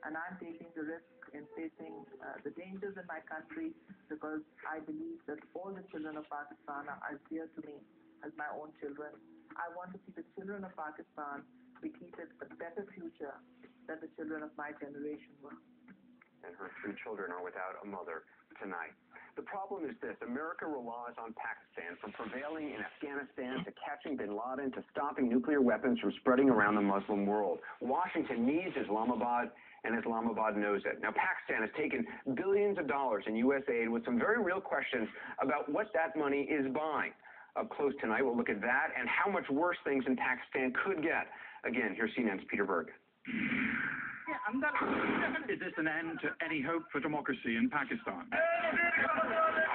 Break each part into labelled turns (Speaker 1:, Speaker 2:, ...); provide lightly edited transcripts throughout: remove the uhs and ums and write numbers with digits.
Speaker 1: and I'm taking the risk in facing the dangers in my country because I believe that all the children of Pakistan are as dear to me as my own children. I want to see the children of Pakistan bequeath a better future than the children of my generation were.
Speaker 2: And her 3 children are without a mother tonight. The problem is this: America relies on Pakistan, from prevailing in Afghanistan to catching bin Laden to stopping nuclear weapons from spreading around the Muslim world. Washington needs Islamabad, and Islamabad knows it. Now, Pakistan has taken billions of dollars in U.S. aid with some very real questions about what that money is buying. Up close tonight, we'll look at that and how much worse things in Pakistan could get. Again, here's CNN's Peter Berg.
Speaker 3: Is this an end to any hope for democracy in Pakistan?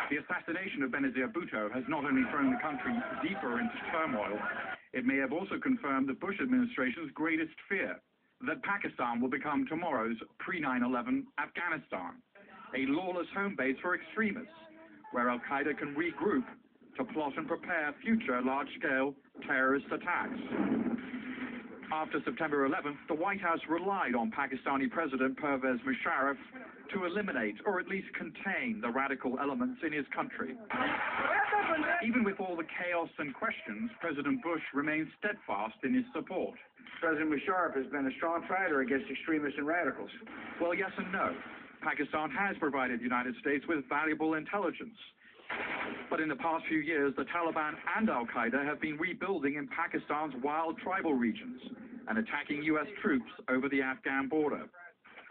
Speaker 3: The assassination of Benazir Bhutto has not only thrown the country deeper into turmoil, it may have also confirmed the Bush administration's greatest fear, that Pakistan will become tomorrow's pre-9/11 Afghanistan, a lawless home base for extremists, where al-Qaeda can regroup to plot and prepare future large-scale terrorist attacks. After September 11th, the White House relied on Pakistani President Pervez Musharraf to eliminate or at least contain the radical elements in his country. Even with all the chaos and questions, President Bush remains steadfast in his support.
Speaker 4: President Musharraf has been a strong fighter against extremists and radicals.
Speaker 3: Well, yes and no. Pakistan has provided the United States with valuable intelligence. But in the past few years, the Taliban and al-Qaeda have been rebuilding in Pakistan's wild tribal regions and attacking U.S. troops over the Afghan border.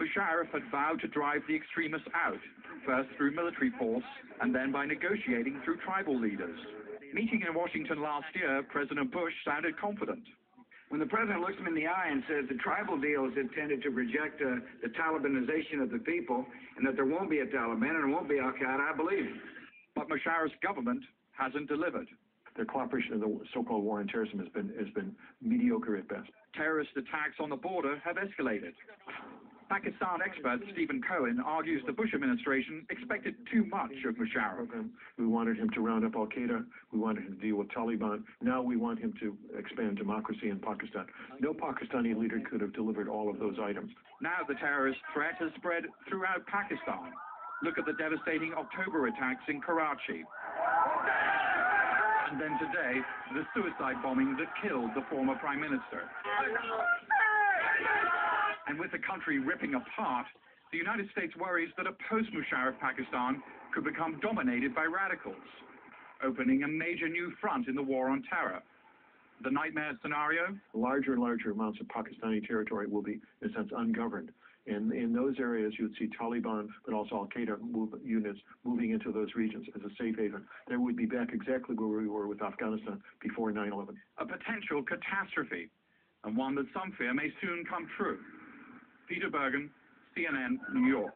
Speaker 3: Musharraf had vowed to drive the extremists out, first through military force and then by negotiating through tribal leaders. Meeting in Washington last year, President Bush sounded confident.
Speaker 4: When the president looks him in the eye and says the tribal deal is intended to reject the Talibanization of the people and that there won't be a Taliban and there won't be al-Qaeda, I believe him.
Speaker 3: But Musharraf's government hasn't delivered.
Speaker 5: The cooperation of the so-called war on terrorism has been mediocre at best.
Speaker 3: Terrorist attacks on the border have escalated. Pakistan expert Stephen Cohen argues the Bush administration expected too much of Musharraf.
Speaker 5: We wanted him to round up al-Qaeda. We wanted him to deal with Taliban. Now we want him to expand democracy in Pakistan. No Pakistani leader could have delivered all of those items.
Speaker 3: Now the terrorist threat has spread throughout Pakistan. Look at the devastating October attacks in Karachi. And then today, the suicide bombing that killed the former Prime Minister. And with the country ripping apart, the United States worries that a post-Musharraf Pakistan could become dominated by radicals, opening a major new front in the war on terror. The nightmare scenario?
Speaker 5: Larger and larger amounts of Pakistani territory will be, in a sense, ungoverned. And in those areas, you would see Taliban, but also al-Qaeda units moving into those regions as a safe haven. Then we'd be back exactly where we were with Afghanistan before 9/11.
Speaker 3: A potential catastrophe, and one that some fear may soon come true. Peter Bergen, CNN, New York.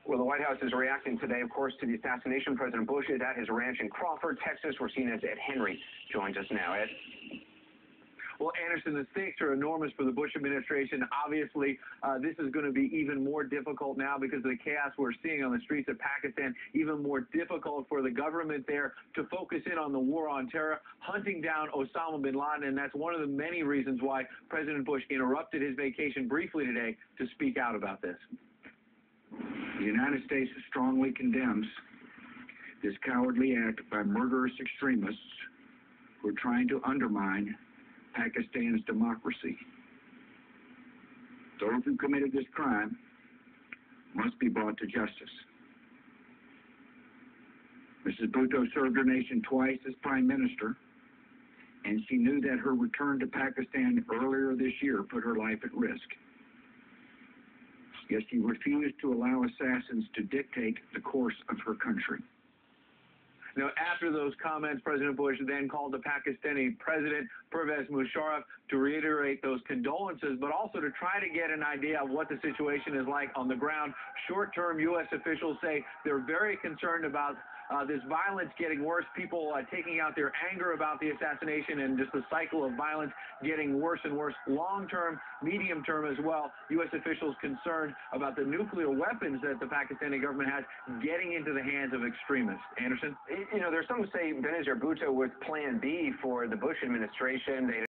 Speaker 2: Well, the White House is reacting today, of course, to the assassination. President Bush is at his ranch in Crawford, Texas, where CNN's Ed Henry joins us now. Ed?
Speaker 6: Well, Anderson, the stakes are enormous for the Bush administration. Obviously, this is going to be even more difficult now because of the chaos we're seeing on the streets of Pakistan, even more difficult for the government there to focus in on the war on terror, hunting down Osama bin Laden, and that's one of the many reasons why President Bush interrupted his vacation briefly today to speak out about this.
Speaker 4: The United States strongly condemns this cowardly act by murderous extremists who are trying to undermine Pakistan's democracy. Those who committed this crime must be brought to justice. Mrs. Bhutto served her nation twice as Prime Minister, and she knew that her return to Pakistan earlier this year put her life at risk. Yet she refused to allow assassins to dictate the course of her country.
Speaker 6: Now, after those comments, President Bush then called the Pakistani President Pervez Musharraf to reiterate those condolences, but also to try to get an idea of what the situation is like on the ground. Short-term U.S. officials say they're very concerned about this violence getting worse, people taking out their anger about the assassination and just the cycle of violence getting worse and worse. Long-term, medium-term as well, U.S. officials concerned about the nuclear weapons that the Pakistani government has getting into the hands of extremists. Anderson?
Speaker 2: You know, there's some who say Benazir Bhutto was Plan B for the Bush administration. They